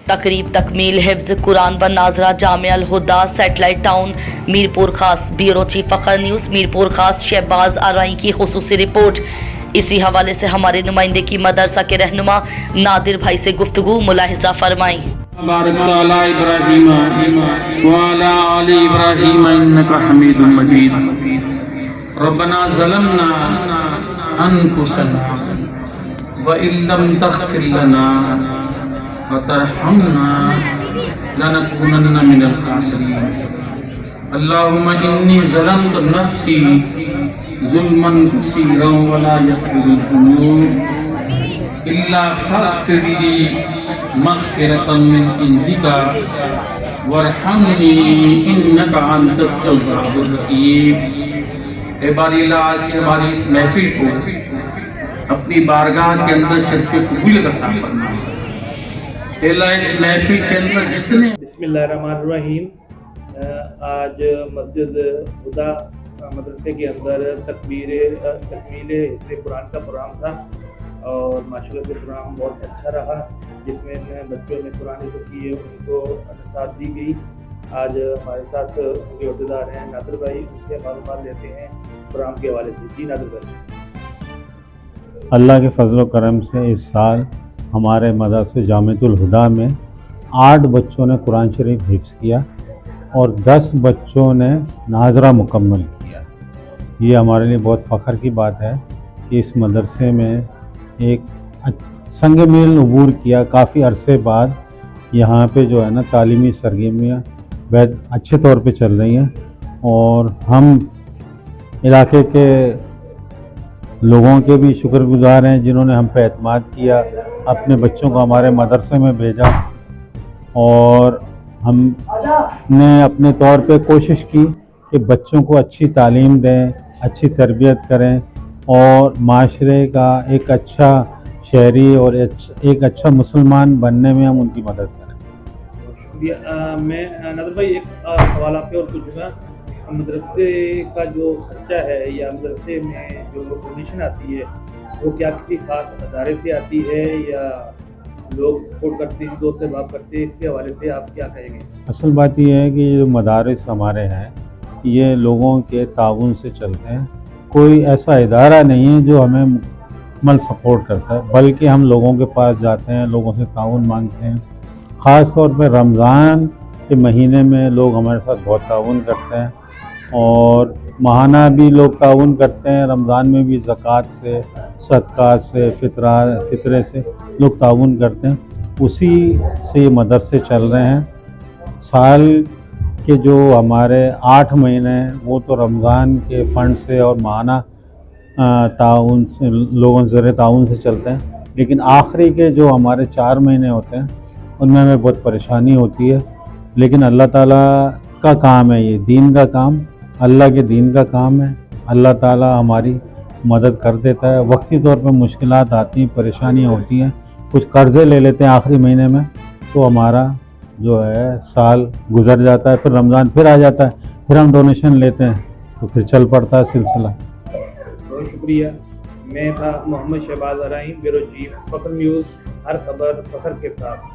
تقریب تکمیل حفظ قرآن و ناظرہ جامعہ الہدا سیٹلائٹ ٹاؤن میرپور خاص۔ بیورو چیف فخر نیوز میرپور خاص شہباز آرائی کی خصوصی رپورٹ۔ اسی حوالے سے ہمارے نمائندے کی مدرسہ کے رہنما نادر بھائی سے گفتگو ملاحظہ فرمائیں۔ بارک علی ابراہیم وعلی آل ابراہیم انک حمید مجید۔ ربنا ظلمنا انفسنا وان لم تغفر لنا وترحمنا لنكونن من الخاسرین۔ اللہم انی ظلمت نفسی ظلما کثیرا ولا یغفر الذنوب الا فاغفر لی مغفرۃ من عندک وارحمنی انک انت التواب الرحیم۔ اے باری اللہ، آج کی ہماری اس محفل کو اپنی بارگاہ کے اندر شرف قبولیت عطا فرما۔ اے اللہ، اس محفل کے اندر جتنے بسم اللہ الرحمن الرحیم۔ آج مسجد ہدا مدرسے کے اندر تکمیل حفظ قرآن کا پروگرام تھا اور ماشاءاللہ سے پروگرام بہت اچھا رہا، جس میں بچوں نے قرآن حفظ کیے، ان کو نصیحت دی گئی۔ آج ہمارے ساتھ ان کے عہدیدار ہیں نادر بھائی، ان سے معلومات لیتے ہیں پروگرام کے حوالے سے۔ جی نادر بھائی۔ اللہ کے فضل و کرم سے اس سال ہمارے مدرسہ جامعۃ الہدا میں 8 بچوں نے قرآن شریف حفظ کیا اور 10 بچوں نے ناظرہ مکمل کیا۔ یہ ہمارے لیے بہت فخر کی بات ہے کہ اس مدرسے میں ایک سنگ میل عبور کیا۔ کافی عرصے بعد یہاں پہ جو ہے نا تعلیمی سرگرمیاں بہت اچھے طور پہ چل رہی ہیں، اور ہم علاقے کے لوگوں کے بھی شکر گزار ہیں جنہوں نے ہم پہ اعتماد کیا، اپنے بچوں کو ہمارے مدرسے میں بھیجا، اور ہم نے اپنے طور پہ کوشش کی کہ بچوں کو اچھی تعلیم دیں، اچھی تربیت کریں اور معاشرے کا ایک اچھا شہری اور ایک اچھا مسلمان بننے میں ہم ان کی مدد کریں۔ شکریہ۔ میں نادر بھائی ایک سوال آپ کے اور پوچھوں گا، مدرسے کا جو خرچہ ہے یا مدرسے میں جو ڈونیشن آتی ہے وہ کیا کسی خاص ادارے سے آتی ہے یا لوگ سپورٹ کرتے ہیں، دوست احباب کرتے ہیں؟ اس کے حوالے سے آپ کیا کہیں گے؟ اصل بات یہ ہے کہ یہ جو مدارس ہمارے ہیں یہ لوگوں کے تعاون سے چلتے ہیں۔ کوئی ایسا ادارہ نہیں ہے جو ہمیں مکمل سپورٹ کرتا ہے، بلکہ ہم لوگوں کے پاس جاتے ہیں، لوگوں سے تعاون مانگتے ہیں۔ خاص طور پہ رمضان کے مہینے میں لوگ ہمارے ساتھ بہت تعاون کرتے ہیں، اور ماہانہ بھی لوگ تعاون کرتے ہیں۔ رمضان میں بھی زکوٰۃ سے، صدقات سے، فطرے سے لوگ تعاون کرتے ہیں۔ اسی سے یہ مدرسے چل رہے ہیں۔ سال کے جو ہمارے 8 مہینے ہیں وہ تو رمضان کے فنڈ سے اور ماہانہ تعاون سے، لوگوں ذریعے تعاون سے چلتے ہیں، لیکن آخری کے جو ہمارے 4 مہینے ہوتے ہیں ان میں ہمیں بہت پریشانی ہوتی ہے، لیکن اللہ تعالیٰ کا کام ہے، یہ دین کا کام، اللہ کے دین کا کام ہے۔ اللہ تعالیٰ ہماری مدد کر دیتا ہے۔ وقتی طور پہ مشکلات آتی ہیں، پریشانیاں ہوتی ہیں، کچھ قرضے لے لیتے ہیں آخری مہینے میں، تو ہمارا جو ہے سال گزر جاتا ہے، پھر رمضان پھر آ جاتا ہے، پھر ہم ڈونیشن لیتے ہیں، تو پھر چل پڑتا ہے سلسلہ۔ بہت شکریہ۔ میں تھا محمد شہباز آرائی، بیورو چیف فخر نیوز، ہر خبر فخر کے ساتھ۔